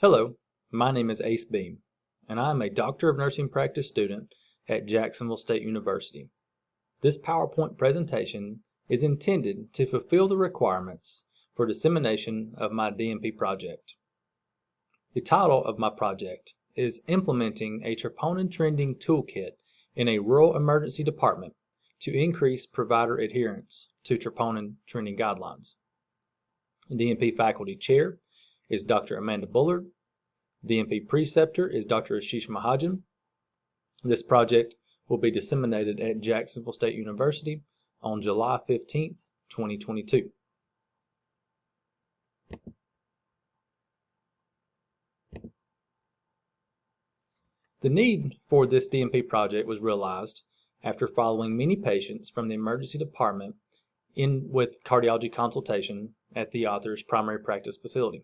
Hello, my name is Ace Beam, and I am a Doctor of Nursing Practice student at Jacksonville State University. This PowerPoint presentation is intended to fulfill the requirements for dissemination of my DNP project. The title of my project is Implementing a Troponin Trending Toolkit in a Rural Emergency Department to Increase Provider Adherence to Troponin Trending Guidelines. The DNP Faculty Chair is Dr. Amanda Bullard. DNP Preceptor is Dr. Ashish Mahajan. This project will be disseminated at Jacksonville State University on July 15th, 2022. The need for this DNP project was realized after following many patients from the emergency department with cardiology consultation at the author's primary practice facility.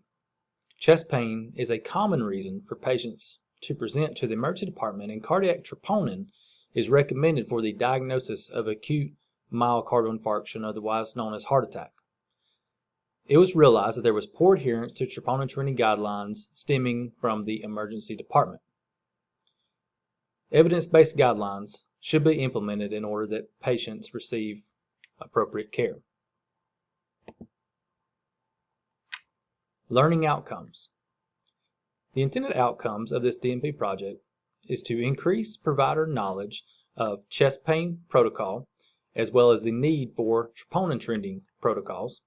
Chest pain is a common reason for patients to present to the emergency department, and cardiac troponin is recommended for the diagnosis of acute myocardial infarction, otherwise known as heart attack. It was realized that there was poor adherence to troponin trending guidelines stemming from the emergency department. Evidence-based guidelines should be implemented in order that patients receive appropriate care. Learning outcomes. The intended outcomes of this DNP project is to increase provider knowledge of chest pain protocol, as well as the need for troponin trending protocols,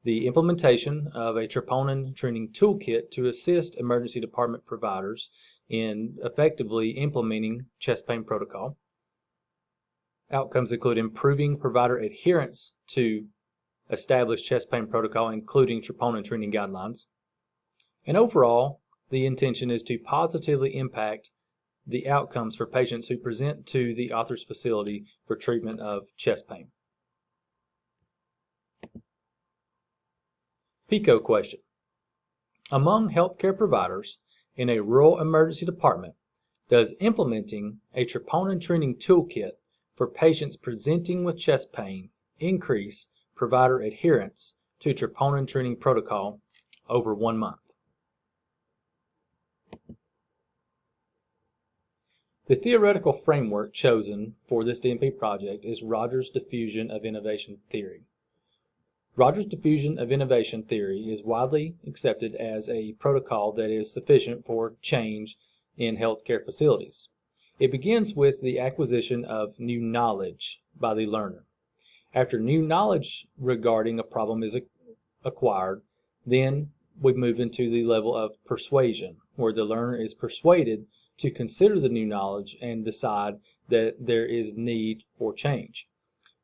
the implementation of a troponin trending toolkit to assist emergency department providers in effectively implementing chest pain protocol. Outcomes include improving provider adherence to established chest pain protocol, including troponin trending guidelines. And overall, the intention is to positively impact the outcomes for patients who present to the author's facility for treatment of chest pain. PICO question. Among healthcare providers in a rural emergency department, does implementing a troponin trending toolkit for patients presenting with chest pain increase provider adherence to troponin trending protocol over 1 month? The theoretical framework chosen for this DNP project is Rogers' diffusion of innovation theory. Rogers' diffusion of innovation theory is widely accepted as a protocol that is sufficient for change in healthcare facilities. It begins with the acquisition of new knowledge by the learner. After new knowledge regarding a problem is acquired, then we move into the level of persuasion, where the learner is persuaded to consider the new knowledge and decide that there is need for change,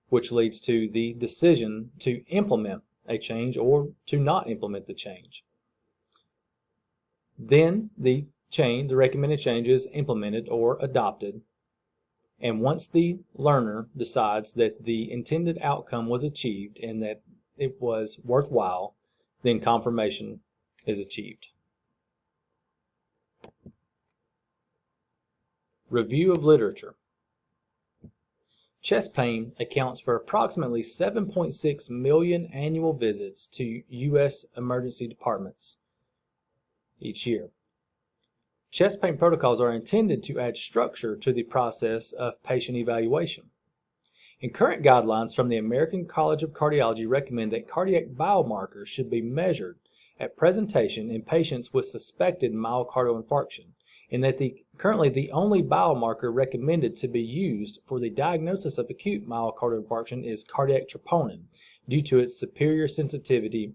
which leads to the decision to implement a change or to not implement the change. Then the recommended change is implemented or adopted, and once the learner decides that the intended outcome was achieved and that it was worthwhile, then confirmation is achieved. Review of literature. Chest pain accounts for approximately 7.6 million annual visits to U.S. emergency departments each year. Chest pain protocols are intended to add structure to the process of patient evaluation. And current guidelines from the American College of Cardiology recommend that cardiac biomarkers should be measured at presentation in patients with suspected myocardial infarction, and that currently the only biomarker recommended to be used for the diagnosis of acute myocardial infarction is cardiac troponin due to its superior sensitivity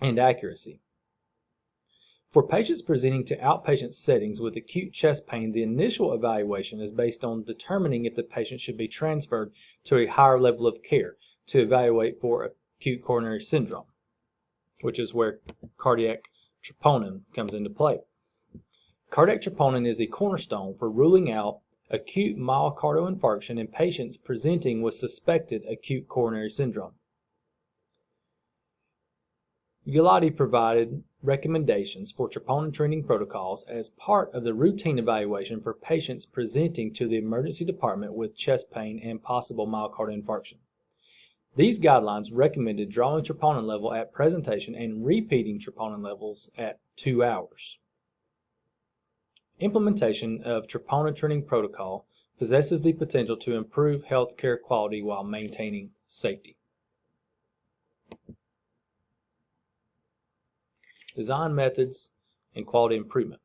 and accuracy. For patients presenting to outpatient settings with acute chest pain, the initial evaluation is based on determining if the patient should be transferred to a higher level of care to evaluate for acute coronary syndrome, which is where cardiac troponin comes into play. Cardiac troponin is the cornerstone for ruling out acute myocardial infarction in patients presenting with suspected acute coronary syndrome. Giulati provided recommendations for troponin trending protocols as part of the routine evaluation for patients presenting to the emergency department with chest pain and possible myocardial infarction. These guidelines recommended drawing troponin level at presentation and repeating troponin levels at 2 hours. Implementation of troponin training protocol possesses the potential to improve healthcare quality while maintaining safety. Design methods and quality improvement.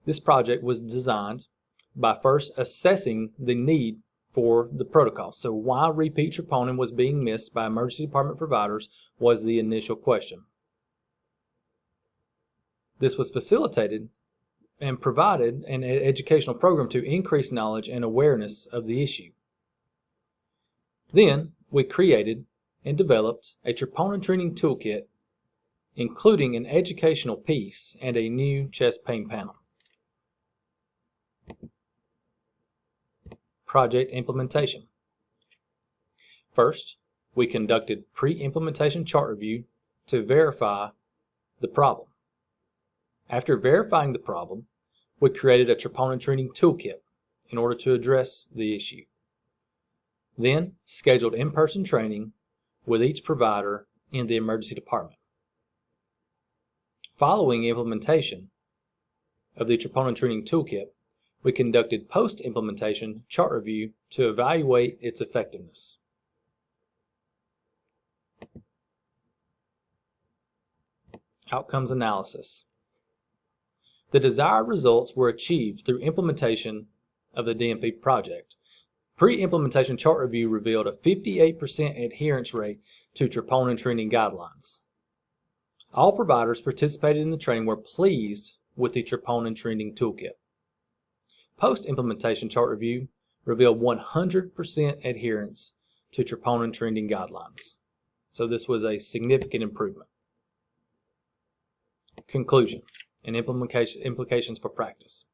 This project was designed by first assessing the need for the protocol. So why repeat troponin was being missed by emergency department providers was the initial question. This was facilitated and provided an educational program to increase knowledge and awareness of the issue. Then we created and developed a troponin training toolkit, including an educational piece and a new chest pain panel. Project implementation. First, we conducted pre-implementation chart review to verify the problem. After verifying the problem, we created a troponin training toolkit in order to address the issue. Then, scheduled in-person training with each provider in the emergency department. Following implementation of the troponin training toolkit, we conducted post-implementation chart review to evaluate its effectiveness. Outcomes analysis. The desired results were achieved through implementation of the DMP project. Pre-implementation chart review revealed a 58% adherence rate to troponin training guidelines. All providers participated in the training were pleased with the troponin training toolkit. Post-implementation chart review revealed 100% adherence to troponin training guidelines. So this was a significant improvement. Conclusion and implications for practice.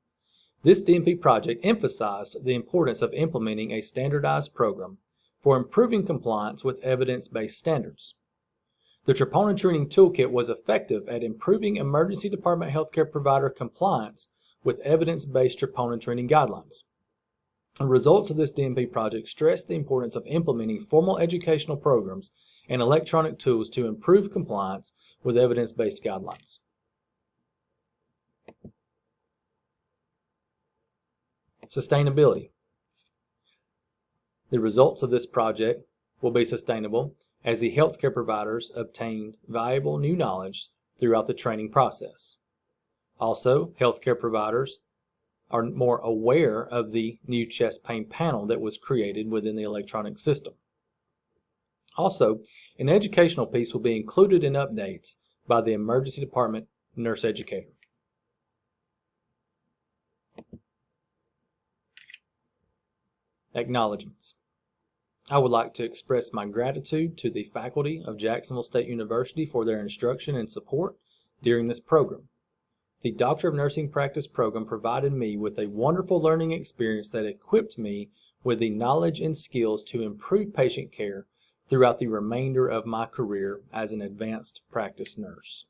This DMP project emphasized the importance of implementing a standardized program for improving compliance with evidence-based standards. The troponin training toolkit was effective at improving emergency department healthcare provider compliance with evidence-based troponin training guidelines. The results of this DMP project stress the importance of implementing formal educational programs and electronic tools to improve compliance with evidence-based guidelines. Sustainability. The results of this project will be sustainable as the healthcare providers obtained valuable new knowledge throughout the training process. Also, healthcare providers are more aware of the new chest pain panel that was created within the electronic system. Also, an educational piece will be included in updates by the emergency department nurse educator. Acknowledgements. I would like to express my gratitude to the faculty of Jacksonville State University for their instruction and support during this program. The Doctor of Nursing Practice program provided me with a wonderful learning experience that equipped me with the knowledge and skills to improve patient care throughout the remainder of my career as an advanced practice nurse.